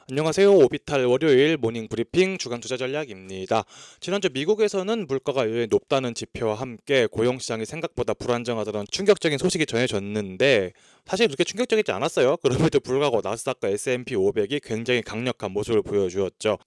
안녕하세요. 오비탈 월요일 모닝 브리핑 주간 투자 전략입니다. 지난주 미국에서는 물가가 여전히 높다는 지표와 함께 고용시장이 생각보다 불안정하다는 충격적인 소식이 전해졌는데 사실 그렇게 충격적이지 않았어요. 그럼에도 불구하고 나스닥과 S&P 500이 굉장히 강력한 모습을 보여주었죠.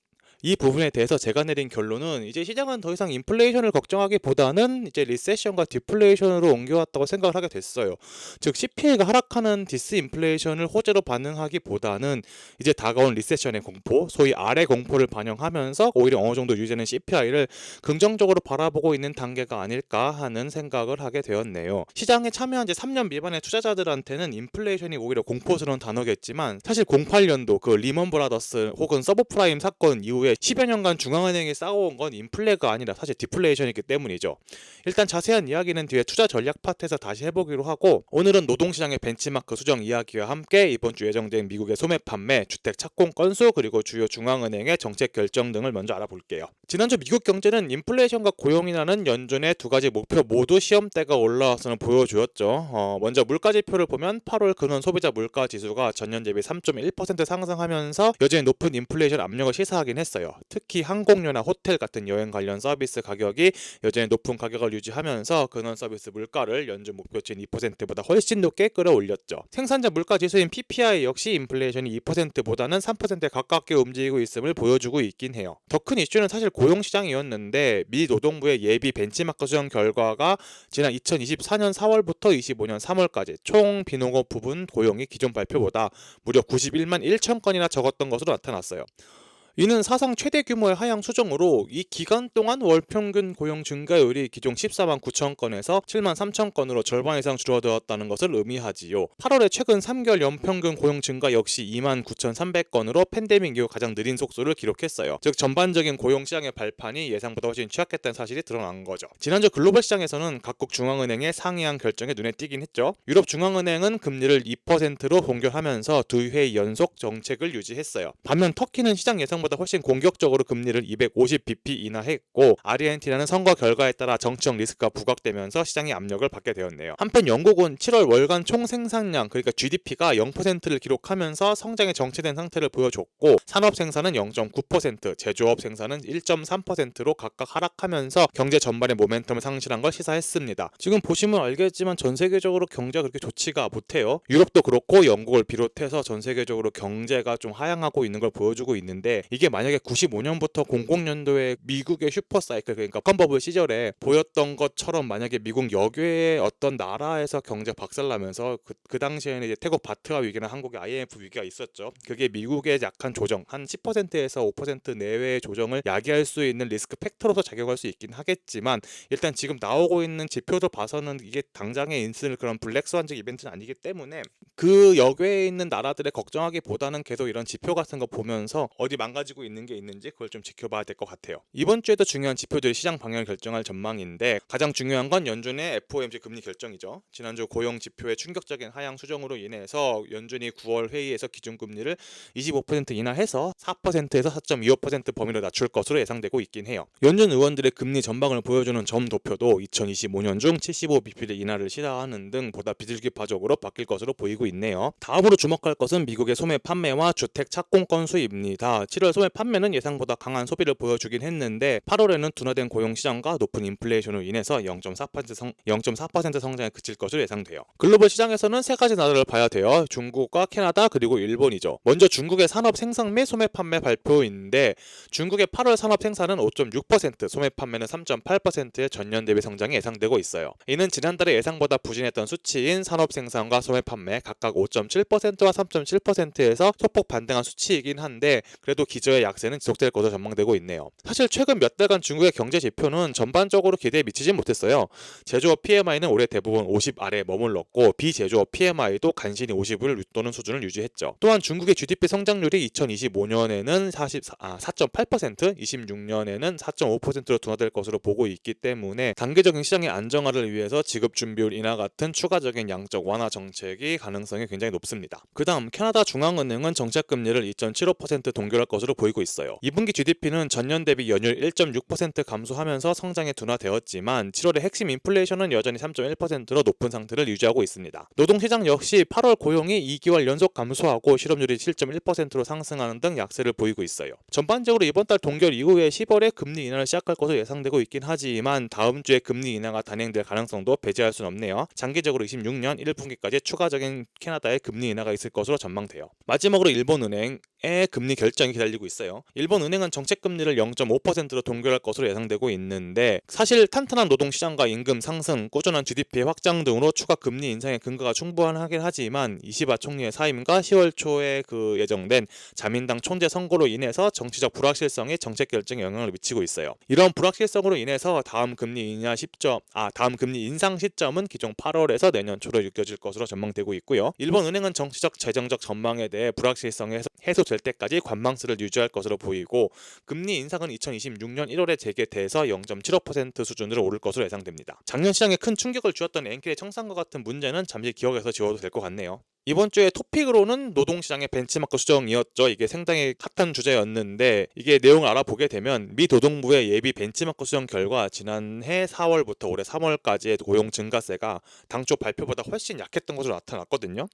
이 부분에 대해서 제가 내린 결론은 이제 시장은 더 이상 인플레이션을 걱정하기보다는 이제 리세션과 디플레이션으로 옮겨왔다고 생각을 하게 됐어요. 즉 CPI가 하락하는 디스인플레이션을 호재로 반응하기보다는 이제 다가온 리세션의 공포, 소위 아래 공포를 반영하면서 오히려 어느 정도 유지되는 CPI를 긍정적으로 바라보고 있는 단계가 아닐까 하는 생각을 하게 되었네요. 시장에 참여한 지 3년 미만의 투자자들한테는 인플레이션이 오히려 공포스러운 단어겠지만 사실 08년도 그 리먼 브라더스 혹은 서브프라임 사건 이후에 10여 년간 중앙은행이 쌓아온 건 인플레가 아니라 사실 디플레이션이기 때문이죠. 일단 자세한 이야기는 뒤에 투자 전략 파트에서 다시 해보기로 하고 오늘은 노동시장의 벤치마크 수정 이야기와 함께 이번 주 예정된 미국의 소매 판매, 주택 착공 건수 그리고 주요 중앙은행의 정책 결정 등을 먼저 알아볼게요. 지난주 미국 경제는 인플레이션과 고용이라는 연준의 두 가지 목표 모두 시험대가 올라와서는 보여주었죠. 먼저 물가 지표를 보면 8월 근원 소비자 물가 지수가 전년 대비 3.1% 상승하면서 여전히 높은 인플레이션 압력을 시사하긴 했어요. 특히 항공료나 호텔 같은 여행 관련 서비스 가격이 여전히 높은 가격을 유지하면서 근원 서비스 물가를 연준 목표치인 2%보다 훨씬 높게 끌어올렸죠. 생산자 물가 지수인 PPI 역시 인플레이션이 2%보다는 3%에 가깝게 움직이고 있음을 보여주고 있긴 해요. 더 큰 이슈는 사실 고용시장이었는데 미 노동부의 예비 벤치마크 수정 결과가 지난 2024년 4월부터 25년 3월까지 총 비농업 부분 고용이 기존 발표보다 무려 91만 1천 건이나 적었던 것으로 나타났어요. 이는 사상 최대 규모의 하향 수정으로 이 기간 동안 월 평균 고용 증가율이 기존 14만 9천 건에서 7만 3천 건으로 절반 이상 줄어들었다는 것을 의미하지요. 8월에 최근 3개월 연평균 고용 증가 역시 2만 9,300건으로 팬데믹 이후 가장 느린 속도를 기록했어요. 즉 전반적인 고용 시장의 발판이 예상보다 훨씬 취약했다는 사실이 드러난 거죠. 지난주 글로벌 시장에서는 각국 중앙은행의 상이한 결정에 눈에 띄긴 했죠. 유럽 중앙은행은 금리를 2%로 동결하면서 두 회 연속 정책을 유지했어요. 반면 터키는 시장 예상보다 훨씬 공격적으로 금리를 250bp 인하했고 아르헨티나는 선거 결과에 따라 정치적 리스크가 부각되면서 시장의 압력을 받게 되었네요. 한편 영국은 7월 월간 총생산량 그러니까 GDP가 0%를 기록하면서 성장에 정체된 상태를 보여줬고 산업 생산은 0.9%, 제조업 생산은 1.3%로 각각 하락하면서 경제 전반의 모멘텀을 상실한 걸 시사했습니다. 지금 보시면 알겠지만 전 세계적으로 경제가 그렇게 좋지가 못해요. 유럽도 그렇고 영국을 비롯해서 전 세계적으로 경제가 좀 하향하고 있는 걸 보여주고 있는데 이게 만약에 95년부터 00년도에 미국의 슈퍼사이클 그러니까 컴버블 시절에 보였던 것처럼 만약에 미국 여괴의 어떤 나라에서 경제 박살나면서 그 당시에는 이제 태국 바트와 위기나 한국의 IMF 위기가 있었죠. 그게 미국의 약한 조정 한 10%에서 5% 내외의 조정을 야기할 수 있는 리스크 팩터로서 작용할 수 있긴 하겠지만 일단 지금 나오고 있는 지표도 봐서는 이게 당장에 있을 그런 블랙스완적 이벤트는 아니기 때문에 그 여괴에 있는 나라들의 걱정하기보다는 계속 이런 지표 같은 거 보면서 어디 망가지고 있는 게 있는지 그걸 좀 지켜봐야 될 것 같아요. 이번 주에도 중요한 지표들이 시장 방향을 결정할 전망인데 가장 중요한 건 연준의 FOMC 금리 결정이죠. 지난주 고용 지표의 충격적인 하향 수정으로 인해서 연준이 9월 회의에서 기준금리를 25% 인하해서 4%에서 4.25% 범위로 낮출 것으로 예상되고 있긴 해요. 연준 의원들의 금리 전망을 보여주는 점도표도 2025년 중 75bp의 인하를 시사하는 등 보다 비둘기파적으로 바뀔 것으로 보이고 있네요. 다음으로 주목할 것은 미국의 소매 판매와 주택 착공 건수입니다. 7월 소매 판매는 예상보다 강한 소비를 보여주긴 했는데 8월에는 둔화된 고용 시장과 높은 인플레이션으로 인해서 0.4% 성장에 그칠 것으로 예상돼요. 글로벌 시장에서는 세 가지 나라를 봐야 돼요. 중국과 캐나다 그리고 일본이죠. 먼저 중국의 산업 생산 및 소매 판매 발표인데 중국의 8월 산업 생산은 5.6%, 소매 판매는 3.8%의 전년 대비 성장이 예상되고 있어요. 이는 지난달에 예상보다 부진했던 수치인 산업 생산과 소매 판매 각각 5.7%와 3.7%에서 소폭 반등한 수치이긴 한데 그래도 기저의 약세는 지속될 것으로 전망되고 있네요. 사실 최근 몇 달간 중국의 경제 지표는 전반적으로 기대에 미치진 못했어요. 제조업 PMI는 올해 대부분 50 아래에 머물렀고 비제조업 PMI도 간신히 50을 웃도는 수준을 유지했죠. 또한 중국의 GDP 성장률이 2025년에는 4.8%, 26년에는 4.5%로 둔화될 것으로 보고 있기 때문에 단기적인 시장의 안정화를 위해서 지급 준비율 인하 같은 추가적인 양적 완화 정책이 가능성이 굉장히 높습니다. 그 다음 캐나다 중앙은행은 정책금리를 2.75% 동결할 것으로 것으로 보이고 있어요. 2분기 GDP는 전년 대비 연율 1.6% 감소하면서 성장이 둔화되었지만 7월의 핵심 인플레이션은 여전히 3.1%로 높은 상태를 유지하고 있습니다. 노동시장 역시 8월 고용이 2개월 연속 감소하고 실업률이 7.1%로 상승하는 등 약세를 보이고 있어요. 전반적으로 이번 달 동결 이후에 10월에 금리 인하를 시작할 것으로 예상되고 있긴 하지만 다음 주에 금리 인하가 단행될 가능성도 배제할 수는 없네요. 장기적으로 26년 1분기까지 추가적인 캐나다의 금리 인하가 있을 것으로 전망돼요. 마지막으로 일본은행의 금리 결정이 기다리고 있어요. 일본은행은 정책금리를 0.5%로 동결할 것으로 예상되고 있는데 사실 탄탄한 노동시장과 임금 상승, 꾸준한 GDP 확장 등으로 추가 금리 인상의 근거가 충분하긴 하지만 이시바 총리의 사임과 10월 초에 예정된 자민당 총재 선거로 인해서 정치적 불확실성이 정책 결정에 영향을 미치고 있어요. 이런 불확실성으로 인해서 다음 금리 인상 시점은 기존 8월에서 내년 초로 느껴질 것으로 전망되고 있고요. 일본은행은 정치적 재정적 전망에 대해 불확실성이 해소될 때까지 관망세를 유지할 것으로 보이고 금리 인상은 2026년 1월에 재개돼서 0.75% 수준으로 오를 것으로 예상됩니다. 작년 시장에 큰 충격을 주었던 엔킬의 청산과 같은 문제는 잠시 기억에서 지워도 될 것 같네요. 이번 주에 토픽으로는 노동시장의 벤치마크 수정이었죠. 이게 상당히 핫한 주제였는데 이게 내용을 알아보게 되면 미 노동부의 예비 벤치마크 수정 결과 지난해 4월부터 올해 3월까지의 고용 증가세가 당초 발표보다 훨씬 약했던 것으로 나타났거든요.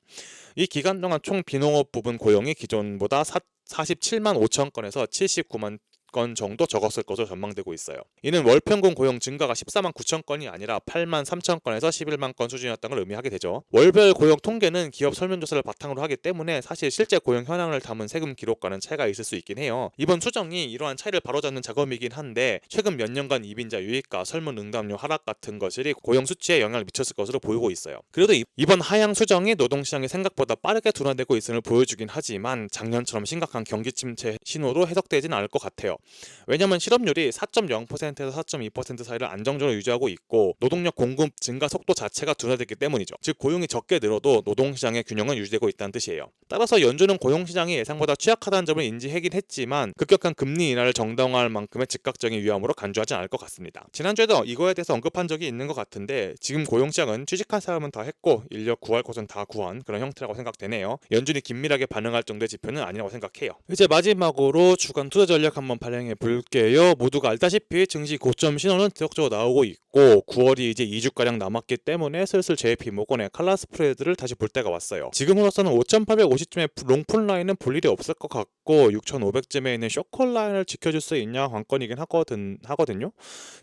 이 기간 동안 총 비농업 부분 고용이 기존보다 47만 5천 건에서 79만 건 정도 적었을 것으로 전망되고 있어요. 이는 월 평균 고용 증가가 14만 9천 건이 아니라 8만 3천 건에서 11만 건 수준이었다는 걸 의미하게 되죠. 월별 고용 통계는 기업 설문조사를 바탕으로 하기 때문에 사실 실제 고용 현황을 담은 세금 기록과는 차이가 있을 수 있긴 해요. 이번 수정이 이러한 차이를 바로잡는 작업이긴 한데 최근 몇 년간 이빈자 유입과 설문 응답률 하락 같은 것들이 고용 수치에 영향을 미쳤을 것으로 보이고 있어요. 그래도 이번 하향 수정이 노동시장이 생각보다 빠르게 둔화되고 있음을 보여주긴 하지만 작년처럼 심각한 경기 침체 신호로 해석되지는 않을 것 같아요. 왜냐하면 실업률이 4.0%에서 4.2% 사이를 안정적으로 유지하고 있고 노동력 공급 증가 속도 자체가 둔화됐기 때문이죠. 즉 고용이 적게 늘어도 노동시장의 균형은 유지되고 있다는 뜻이에요. 따라서 연준은 고용시장이 예상보다 취약하다는 점을 인지하긴 했지만 급격한 금리 인하를 정당화할 만큼의 즉각적인 위험으로 간주하지 않을 것 같습니다. 지난주에도 이거에 대해서 언급한 적이 있는 것 같은데 지금 고용시장은 취직한 사람은 다 했고 인력 구할 곳은 다 구한 그런 형태라고 생각되네요. 연준이 긴밀하게 반응할 정도의 지표는 아니라고 생각해요. 이제 마지막으로 주간 투자 전략 한번 발행해 볼게요. 모두가 알다시피 증시 고점 신호는 지속적으로 나오고 있고 9월이 이제 2주가량 남았기 때문에 슬슬 JP모건의 칼라 스프레드를 다시 볼 때가 왔어요. 지금으로서는 5,850점의 롱풀 라인은 볼 일이 없을 것 같고 6,500점에 있는 쇼콜 라인을 지켜줄 수 있냐 관건이긴 하거든요.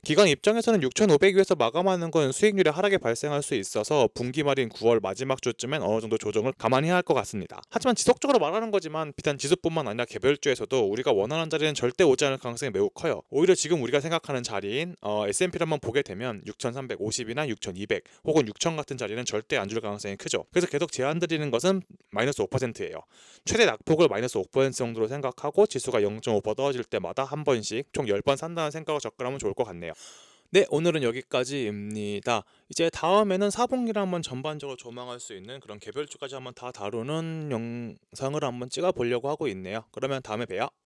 기관 입장에서는 6,500위에서 마감하는 건 수익률의 하락이 발생할 수 있어서 분기 말인 9월 마지막 주쯤엔 어느 정도 조정을 감안해야 할 것 같습니다. 하지만 지속적으로 말하는 거지만 비단 지수뿐만 아니라 개별주에서도 우리가 원하는 자리는 절대 오지 않을 가능성이 매우 커요. 오히려 지금 우리가 생각하는 자리인 S&P를 한번 보게 되면 6,350이나 6,200 혹은 6,000 같은 자리는 절대 안 줄 가능성이 크죠. 그래서 계속 제안드리는 것은 마이너스 5%예요. 최대 낙폭을 마이너스 5% 정도로 생각하고 지수가 0.5% 떨어질 때마다 한 번씩 총 10번 산다는 생각으로 접근하면 좋을 것 같네요. 네, 오늘은 여기까지입니다. 이제 다음에는 4분기를 한번 전반적으로 조망할 수 있는 그런 개별주까지 한번 다 다루는 영상을 한번 찍어 보려고 하고 있네요. 그러면 다음에 봬요.